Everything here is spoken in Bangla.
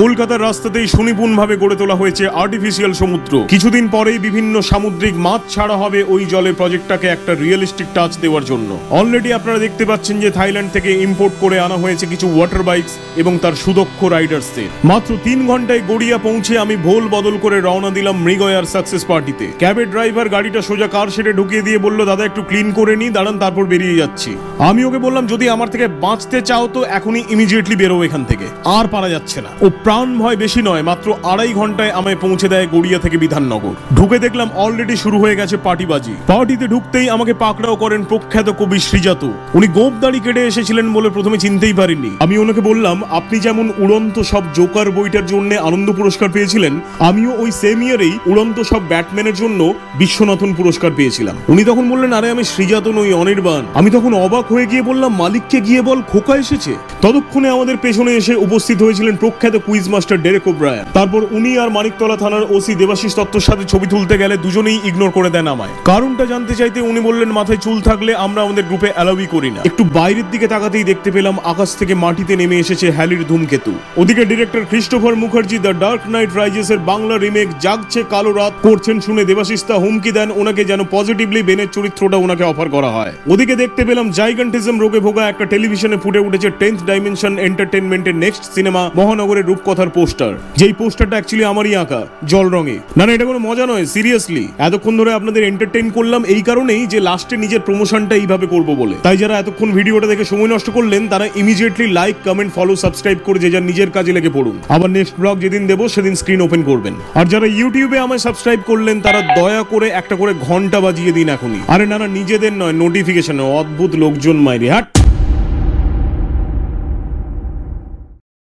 কলকাতার রাস্তাতেই সুনিপুণভাবে গড়ে তোলা হয়েছে আর্টিফিশিয়াল সমুদ্র। কিছুদিন পরেই বিভিন্ন সামুদ্রিক মাছ ছাড়া হবে ওই জলে প্রজেক্টটাকে একটা রিয়েলিস্টিক টাচ দেওয়ার জন্য। অলরেডি আপনারা দেখতে পাচ্ছেন যে থাইল্যান্ড থেকে ইম্পোর্ট করে আনা হয়েছে কিছু ওয়াটার বাইকস এবং তার সুদক্ষ রাইডার্সদের। মাত্র 3 ঘন্টায় গড়িয়া পৌঁছে আমি ভোল বদল করে রওনা দিলাম মৃগয়ার সাকসেস পার্টিতে। ক্যাবের ড্রাইভার গাড়িটা সোজা কার শেডে ঢুকিয়ে দিয়ে বলল, দাদা একটু ক্লিন করে নি, দাঁড়ান তারপর বেরিয়ে যাচ্ছি। আমি ওকে বললাম, যদি আমার থেকে বাঁচতে চাও তো এখনই ইমিডিয়েটলি বেরো এখান থেকে, আর পারা যাচ্ছে না। ও প্রাণ ভয় বেশি নয়, মাত্র 2.5 ঘন্টায় আমায় পৌঁছে দেয় গড়িয়া থেকে বিধাননগর। ঢুকে দেখলাম অলরেডি শুরু হয়ে গেছে পার্টিবাজি। পার্টিতে ঢুকতেই আমাকে পাকড়াও করেন প্রখ্যাত কবি শ্রীজাত। উনি গোঁফ দাড়ি কেটে এসেছিলেন বলে প্রথমে চিনতেই পারিনি। আমি ওনাকে বললাম, আপনি যেমন উড়ন্ত সব জোকার বইটার জন্য আনন্দ পুরস্কার পেয়েছিলেন, আমিও ওই সেম ইয়ারেই উড়ন্ত সব ব্যাটম্যানের জন্য বিশ্বনাথন পুরস্কার পেয়েছিলাম। উনি তখন বললেন, আরে আমি শ্রীজাত নই, অনির্বাণ। আমি তখন অবাক হয়ে গিয়ে বললাম, মালিককে গিয়ে বল খোকা এসেছে। ততক্ষণে আমাদের পেছনে এসে উপস্থিত হয়েছিলেন প্রখ্যাত কুইজ মাস্টার ডেরেক ওব্রায়ান। তারপর উনি আর মানিকতলা থানার ওসি দেবাশিস দত্তর সাথে ছবি তুলতে গেলে দুজনেই ইগনোর করে দেন আমায়। কারণটা জানতে চাইতে উনি বললেন, মাথায় চুল থাকলে আমরা আমাদের গ্রুপে অ্যালাউই করি না। একটু বাইরের দিকে তাকাতেই দেখতে পেলাম আকাশ থেকে মাটিতে নেমে এসেছে হ্যালির ধূমকেতু। ওদিকে director Christopher Mukherjee the dark night rises এর বাংলা রিমেক জাগছে কালো রাত করছেন শুনে দেবাশিস তা হুমকি দেন ওনাকে যেন পজিটিভলি বেনের চরিত্রটা ওনাকে অফার করা হয়। ওদিকে দেখতে পেলাম জাইগান্টিজম রোগে ভোগা একটা টেলিভিশনে ফুটে উঠেছে 10th ডাইমেনশন এন্টারটেইনমেন্টের নেক্সট সিনেমা মহানগরের রূপকথার পোস্টার। যেই পোস্টারটা অ্যাকচুয়ালি আমারই আঁকা জল রঙে। না এটা কোনো মজা নয়, সিরিয়াসলি। এতক্ষণ ধরে আপনাদের এন্টারটেইন করলাম এই কারণেই যে লাস্টে নিজের প্রমোশনটা এইভাবে করব বলে। তাই যারা এতক্ষণ ভিডিওটা দেখে সময় নষ্ট করলেন তারা immediately like, comment, follow, subscribe করে যে যার নিজের কাজে লেগে পড়ুন। আবার নেক্সট ব্লগ যেদিন দেবো সেদিন স্ক্রিন ওপেন করবেন। আর যারা ইউটিউবে আমায় সাবস্ক্রাইব করলেন তারা দয়া করে একটা করে ঘন্টা বাজিয়ে দিন এখনই। আরে না নিজেদের নয়, নোটিফিকেশনে। অদ্ভুত লোকজন মাইরে হাট।